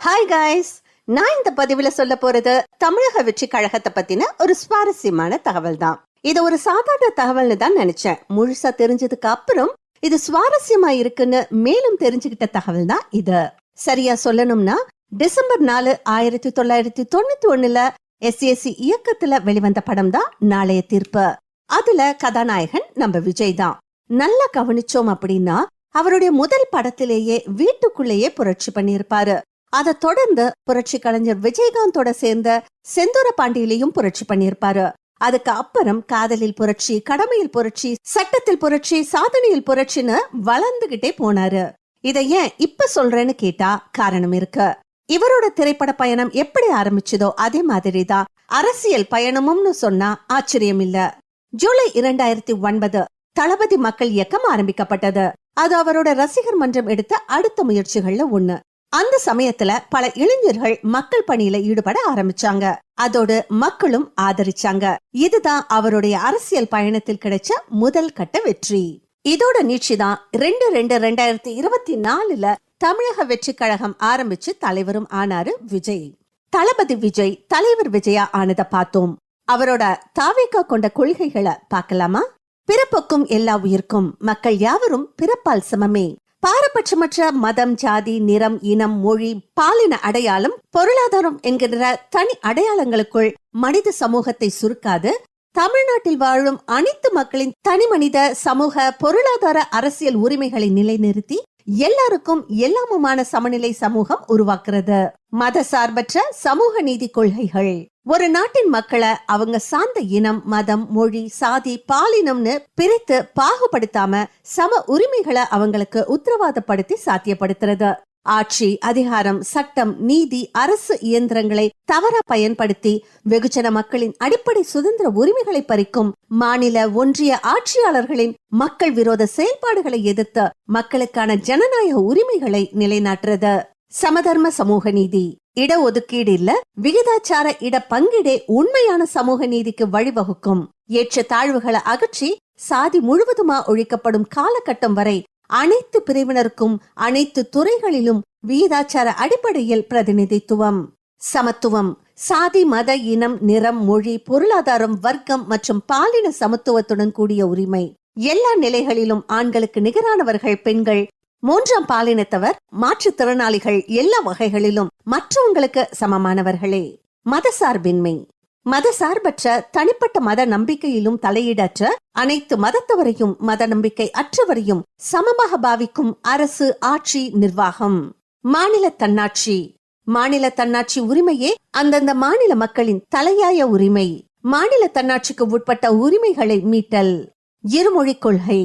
Hi guys, நான் இந்த பதிவுல சொல்ல போறது தமிழக வெற்றி கழகத்தை பத்தின ஒரு சுவாரஸ்யமான தகவல் தான். இது ஒரு சாதாரண தகவல்னு தான் நினைச்சேன். முழுசா தெரிஞ்சதுக்கு அப்புறம் இது சுவாரஸ்யமா இருக்குன்னு மேலும் தெரிஞ்சுக்கிட்ட தகவல் தான் இது. சரியா சொல்லணும்னா டிசம்பர் 4, 1991 SAC இயக்கத்துல வெளிவந்த படம் தான் நாளைய தீர்ப்பு. அதுல கதாநாயகன் நம்ம விஜய் தான். நல்லா கவனிச்சோம் அப்படின்னா அவருடைய முதல் படத்திலேயே வீட்டுக்குள்ளேயே புரட்சி பண்ணியிருப்பாரு. அதை தொடர்ந்து புரட்சி கலைஞர் விஜயகாந்தோட சேர்ந்த செந்தூர பாண்டியிலையும் புரட்சி பண்ணியிருப்பாரு. அதுக்கு அப்புறம் காதலில் புரட்சி, கடமையில் புரட்சி, சட்டத்தில் புரட்சி, சாதனையில் புரட்சின்னு வளர்ந்துகிட்டே போனாரு. இதை ஏன் இப்ப சொல்றேன்னு கேட்டா காரணம் இருக்கு. இவரோட திரைப்பட பயணம் எப்படி ஆரம்பிச்சதோ அதே மாதிரிதான் அரசியல் பயணமும்னு சொன்னா ஆச்சரியம் இல்ல. ஜூலை 2009 தளபதி மக்கள் இயக்கம் ஆரம்பிக்கப்பட்டது. அது அவரோட ரசிகர் மன்றம் எடுத்த அடுத்த முயற்சிகள்ல ஒண்ணு. அந்த சமயத்துல பல இளைஞர்கள் மக்கள் பணியில ஈடுபட ஆரம்பிச்சாங்க. அதோடு மக்களும் ஆதரிச்சாங்க. இதுதான் அவருடைய அரசியல் பயணத்தில் கிடைச்ச முதல் கட்ட வெற்றி. இதோட நீட்சிதான் 2/2/2024 தமிழக வெற்றி கழகம் ஆரம்பிச்சு தலைவரும் ஆனாரு விஜய். தளபதி விஜய் தலைவர் விஜயா ஆனத பார்த்தோம். அவரோட தாவேகா கொண்ட கொள்கைகளை பார்க்கலாமா? பிறப்புக்கும் எல்லா உயிர்க்கும், மக்கள் யாவரும் பிறப்பால் சமமே, பாரபட்சமற்ற மதம், ஜாதி, நிறம், இனம், மொழி, பாலின அடையாளம், பொருளாதாரம் என்கின்ற தனி அடையாளங்களுக்குள் மனித சமூகத்தை சுருக்காது தமிழ்நாட்டில் வாழும் அனைத்து மக்களின் தனி மனித சமூக பொருளாதார அரசியல் உரிமைகளை நிலைநிறுத்தி எல்லாருக்கும் எல்லாமுமான சமநிலை சமூகம் உருவாக்குறது. மத சார்பற்ற சமூக நீதி கொள்கைகள் ஒரு நாட்டின் மக்களை அவங்க சார்ந்த இனம், மதம், மொழி, சாதி, பாலினம்னு பிரித்து பாகுபடுத்தாம சம உரிமைகளை அவங்களுக்கு உத்தரவாதப்படுத்தி சாத்தியப்படுத்துறது. ஆட்சி, அதிகாரம், சட்டம், நீதி, அரசு இயந்திரங்களை தவறா பயன்படுத்தி வெகுஜன மக்களின் அடிப்படை சுதந்திர உரிமைகளை பறிக்கும் மாநில, ஒன்றிய ஆட்சியாளர்களின் மக்கள் விரோத செயல்பாடுகளை எதிர்த்து மக்களுக்கான ஜனநாயக உரிமைகளை நிலைநாட்டுறது. சமதர்ம சமூக நீதி, இடஒதுக்கீடு இல்ல, விகிதாச்சார இட பங்கீடே உண்மையான சமூக நீதிக்கு வழிவகுக்கும். ஏற்ற தாழ்வுகளை அகற்றி சாதி முழுவதுமா ஒழிக்கப்படும் காலகட்டம் வரை அனைத்து பிரிவினருக்கும் அனைத்து துறைகளிலும் விகிதாச்சார அடிப்படையில் பிரதிநிதித்துவம். சமத்துவம், சாதி, மத, இனம், நிறம், மொழி, பொருளாதாரம், வர்க்கம் மற்றும் பாலின சமத்துவத்துடன் கூடிய உரிமை. எல்லா நிலைகளிலும் ஆண்களுக்கு நிகரானவர்கள் பெண்கள், 3ஆம் பாலினத்தவர், மாற்றுத்திறனாளிகள் எல்லா வகைகளிலும் மற்றவங்களுக்கு சமமானவர்களே. மதசார்பின்மை, மதசார்பற்ற தனிப்பட்ட மத நம்பிக்கையிலும் தலையீடற்ற அனைத்து மதத்தவரையும் மத நம்பிக்கை அற்றவரையும் சமமாக பாவிக்கும் அரசு, ஆட்சி, நிர்வாகம். மாநில தன்னாட்சி, மாநில தன்னாட்சி உரிமையே அந்தந்த மாநில மக்களின் தலையாய உரிமை. மாநில தன்னாட்சிக்கு உட்பட்ட உரிமைகளை மீட்டல். இருமொழி கொள்கை,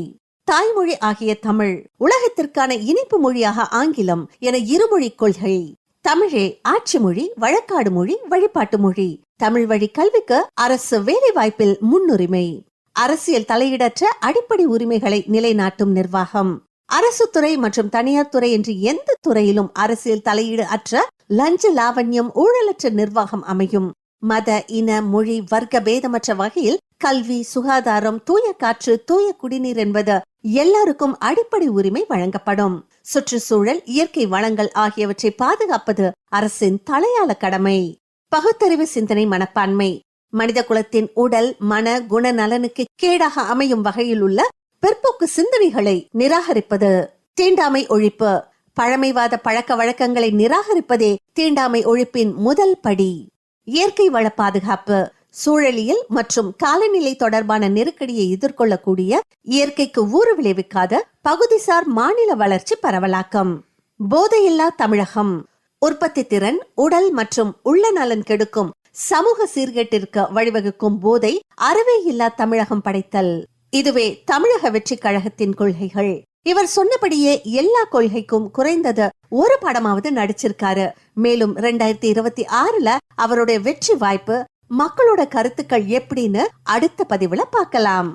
தாய்மொழி ஆகிய தமிழ், உலகத்திற்கான இனிப்பு மொழியாக ஆங்கிலம் என இருமொழி கொள்கை. தமிழே ஆட்சி மொழி, வழக்காடு மொழி, வழிபாட்டு மொழி. தமிழ் வழி கல்விக்கு அரசு வேலை வாய்ப்பில் முன்னுரிமை. அரசியல் தலையிடற்ற அடிப்படை உரிமைகளை நிலைநாட்டும் நிர்வாகம். அரசு துறை மற்றும் தனியார் துறை என்று எந்த துறையிலும் அரசியல் தலையீடு அற்ற லஞ்ச லாவண்யம் ஊழலற்ற நிர்வாகம் அமையும். மத, இன, மொழி, வர்க்க பேதமற்ற வகையில் கல்வி, சுகாதாரம், தூய காற்று, தூய குடிநீர் என்பது எல்லாருக்கும் அடிப்படை உரிமை வழங்கப்படும். சுற்றுச்சூழல், இயற்கை வளங்கள் ஆகியவற்றை பாதுகாப்பது அரசின் தலையாள கடமை. பகுத்தறிவு சிந்தனை மனப்பான்மை, மனித குலத்தின் உடல், மன, குண நலனுக்கு கேடாக அமையும் வகையில் உள்ள பிற்போக்கு சிந்தனைகளை நிராகரிப்பது. தீண்டாமை ஒழிப்பு, பழமைவாத பழக்க வழக்கங்களை நிராகரிப்பதே தீண்டாமை ஒழிப்பின் முதல் படி. இயற்கை வள பாதுகாப்பு, சூழலியல் மற்றும் காலநிலை தொடர்பான நெருக்கடியை எதிர்கொள்ளக்கூடிய, இயற்கைக்கு ஊறு விளைவிக்காத பகுதிசார் மாநில வளர்ச்சி பரவலாக்கம். போதையில்லா தமிழகம், உற்பத்தி திறன், உடல் மற்றும் உள்ள நலன் கெடுக்கும் சமூக சீர்கேட்டிற்கு வழிவகுக்கும் போதை அறவே இல்லா தமிழகம் படைத்தல். இதுவே தமிழக வெற்றி கழகத்தின் கொள்கைகள். இவர் சொன்னபடியே எல்லா கொள்கைக்கும் குறைந்தது ஒரு படமாவது நடிச்சிருக்காரு. மேலும் 2026 அவருடைய வெற்றி வாய்ப்பு, மக்களோட கருத்துக்கள் எப்படின்னு அடுத்த பதிவுல பார்க்கலாம்.